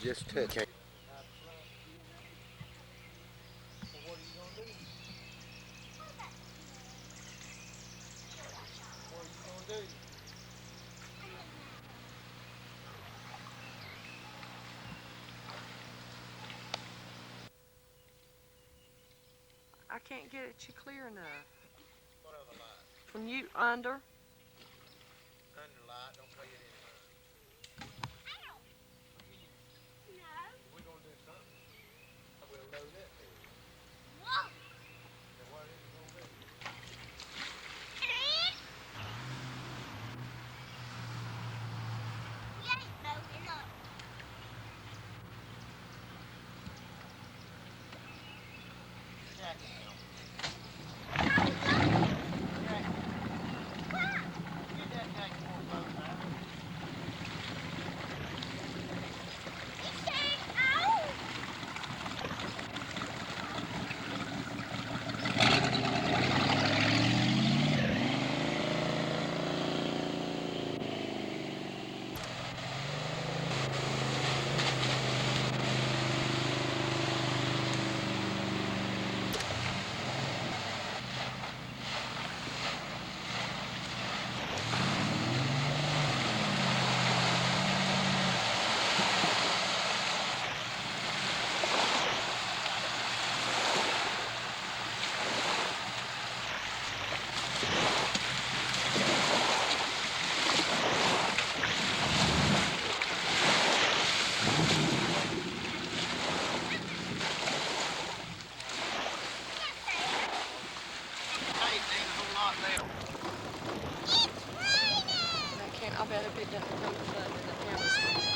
just touch it. Well, what are you gonna do? What are you gonna do? I can't get it you clear enough. What other light? When you under, Under light, don't pay any mind. If we're gonna do something, I will load that there. Now what is it gonna be? Jack it now. Jack it. Get that jack before it blows out. Tape ain't a whole lot left. I can't. I bet if it doesn't come to flood, then the camera's